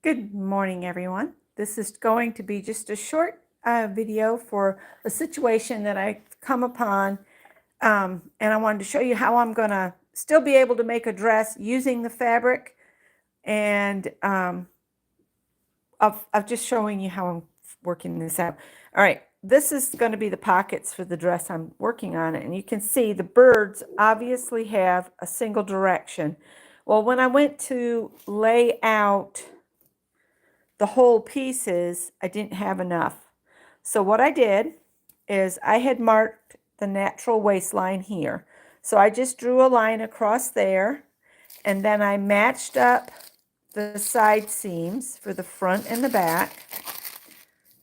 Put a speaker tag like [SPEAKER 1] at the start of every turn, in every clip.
[SPEAKER 1] Good morning, everyone. This is going to be just a short video for a situation that I've come upon, and I wanted to show you how I'm going to still be able to make a dress using the fabric, and of just showing you how I'm working this out. All right, this is going to be the pockets for the dress I'm working on, and you can see the birds obviously have a single direction. Well, when I went to lay out the whole pieces, I didn't have enough. So what I did is I had marked the natural waistline here. So I just drew a line across there, and then I matched up the side seams for the front and the back.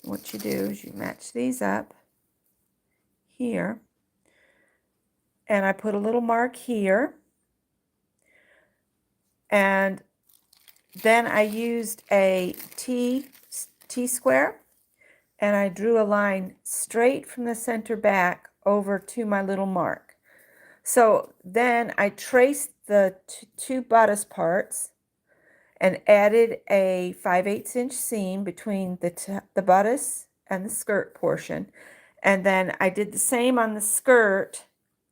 [SPEAKER 1] What you do is you match these up here, and I put a little mark here, and then I used a T-square, and I drew a line straight from the center back over to my little mark. So then I traced the two bodice parts and added a 5/8 inch seam between the bodice and the skirt portion. And then I did the same on the skirt,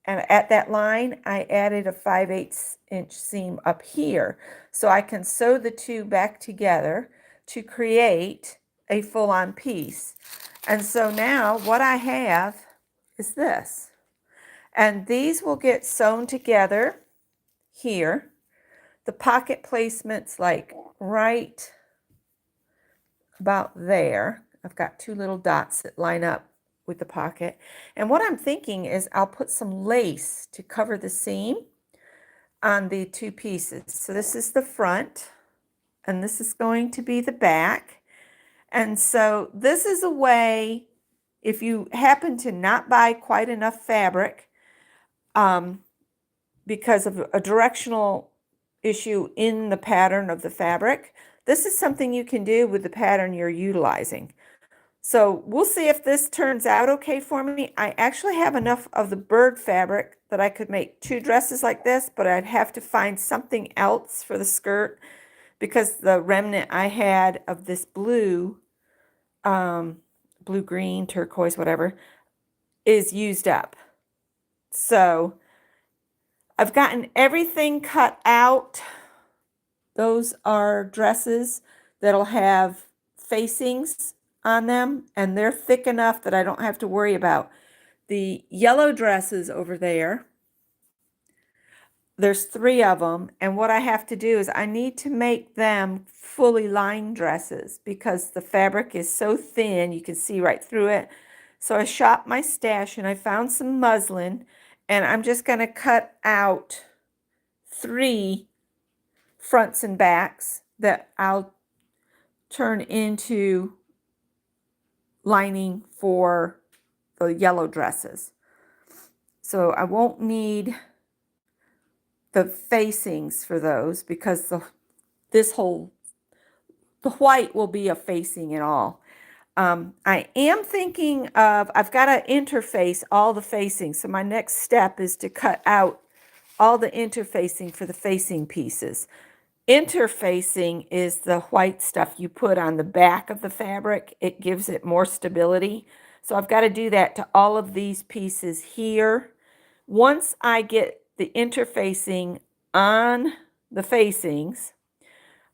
[SPEAKER 1] and at that line I added a 5/8 inch seam up here so I can sew the two back together to create a full-on piece. And so now what I have is this. And these will get sewn together here. The pocket placement's like right about there. I've got two little dots that line up with the pocket. And what I'm thinking is I'll put some lace to cover the seam on the two pieces. So this is the front, and this is going to be the back. And so this is a way, if you happen to not buy quite enough fabric, because of a directional issue in the pattern of the fabric, this is something you can do with the pattern you're utilizing. So we'll see if this turns out okay for me. I actually have enough of the bird fabric that I could make two dresses like this, but I'd have to find something else for the skirt because the remnant I had of this blue, blue, green, turquoise, whatever, is used up. So I've gotten everything cut out. Those are dresses that'll have facings on them, and they're thick enough that I don't have to worry about. The yellow dresses over there, there's 3 of them, and what I have to do is I need to make them fully lined dresses because the fabric is so thin you can see right through it. So I shopped my stash and I found some muslin, and I'm just going to cut out 3 fronts and backs that I'll turn into lining for the yellow dresses. So I won't need the facings for those because the white will be a facing and all. I am thinking of, I've got to interface all the facings. So my next step is to cut out all the interfacing for the facing pieces. Interfacing is the white stuff you put on the back of the fabric. It gives it more stability. So I've got to do that to all of these pieces here. Once I get the interfacing on the facings,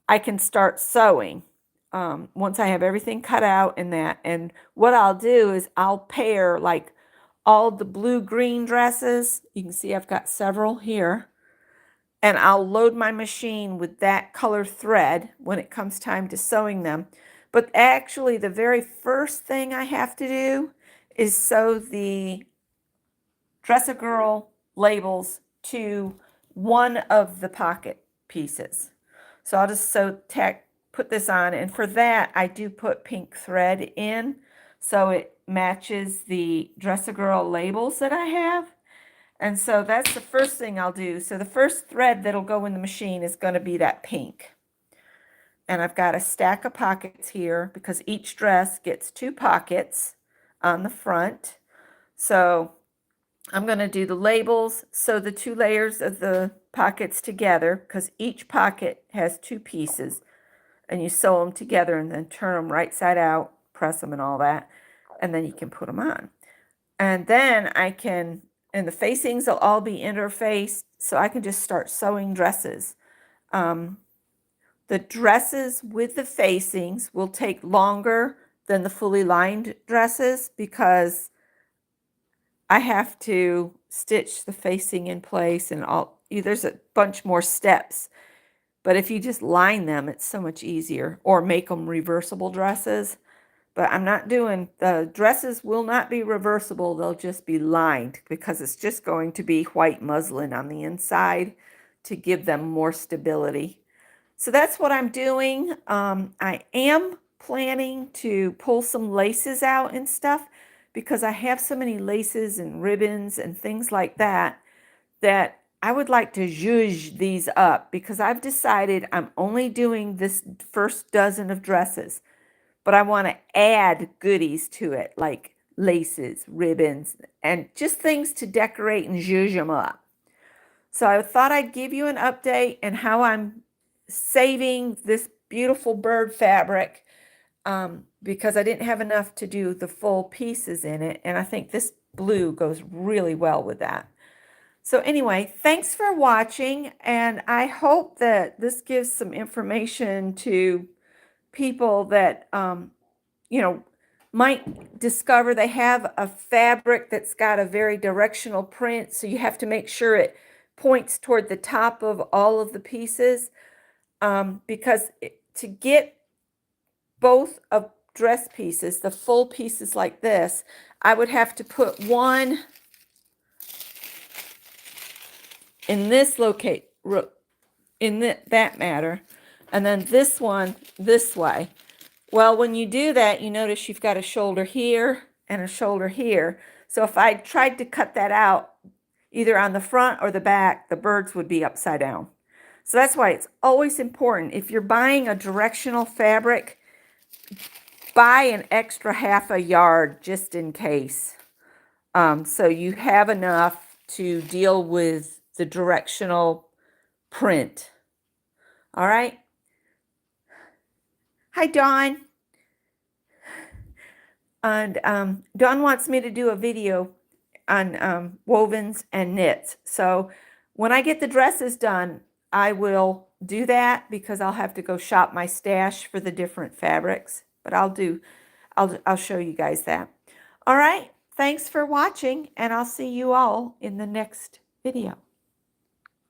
[SPEAKER 1] I can start sewing. Once I have everything cut out in that. And what I'll do is I'll pair like all the blue-green dresses. You can see I've got several here. And I'll load my machine with that color thread when it comes time to sewing them. But actually, the very first thing I have to do is sew the Dress-A-Girl labels to one of the pocket pieces. So I'll just put this on, and for that I do put pink thread in so it matches the Dress-A-Girl labels that I have. And so that's the first thing I'll do. So the first thread that'll go in the machine is going to be that pink. And I've got a stack of pockets here because each dress gets 2 pockets on the front. So I'm going to do the labels, sew the 2 layers of the pockets together because each pocket has 2 pieces. and you sew them together and then turn them right side out, press them and all that, and then you can put them on. And then I can, and the facings will all be interfaced, so I can just start sewing dresses. The dresses with the facings will take longer than the fully lined dresses because I have to stitch the facing in place and there's a bunch more steps. But if you just line them, it's so much easier, or make them reversible dresses. But I'm not doing, the dresses will not be reversible. They'll just be lined because it's just going to be white muslin on the inside to give them more stability. So that's what I'm doing. I am planning to pull some laces out and stuff because I have so many laces and ribbons and things like that that I would like to zhuzh these up because I've decided I'm only doing this first dozen of dresses, but I want to add goodies to it like laces, ribbons, and just things to decorate and zhuzh them up. So I thought I'd give you an update and how I'm saving this beautiful bird fabric because I didn't have enough to do the full pieces in it, and I think this blue goes really well with that. So anyway, thanks for watching, and I hope that this gives some information to people that might discover they have a fabric that's got a very directional print, so you have to make sure it points toward the top of all of the pieces. Because to get both of dress pieces, the full pieces like this, I would have to put one in this that matter, and then this one this way. Well, when you do that, you notice you've got a shoulder here and a shoulder here. So if I tried to cut that out, either on the front or the back, the birds would be upside down. So that's why it's always important. If you're buying a directional fabric, buy an extra ½ yard just in case. So you have enough to deal with the directional print. All right. Hi, Dawn. And Dawn wants me to do a video on wovens and knits. So when I get the dresses done, I will do that because I'll have to go shop my stash for the different fabrics. But I'll show you guys that. All right. Thanks for watching, and I'll see you all in the next video.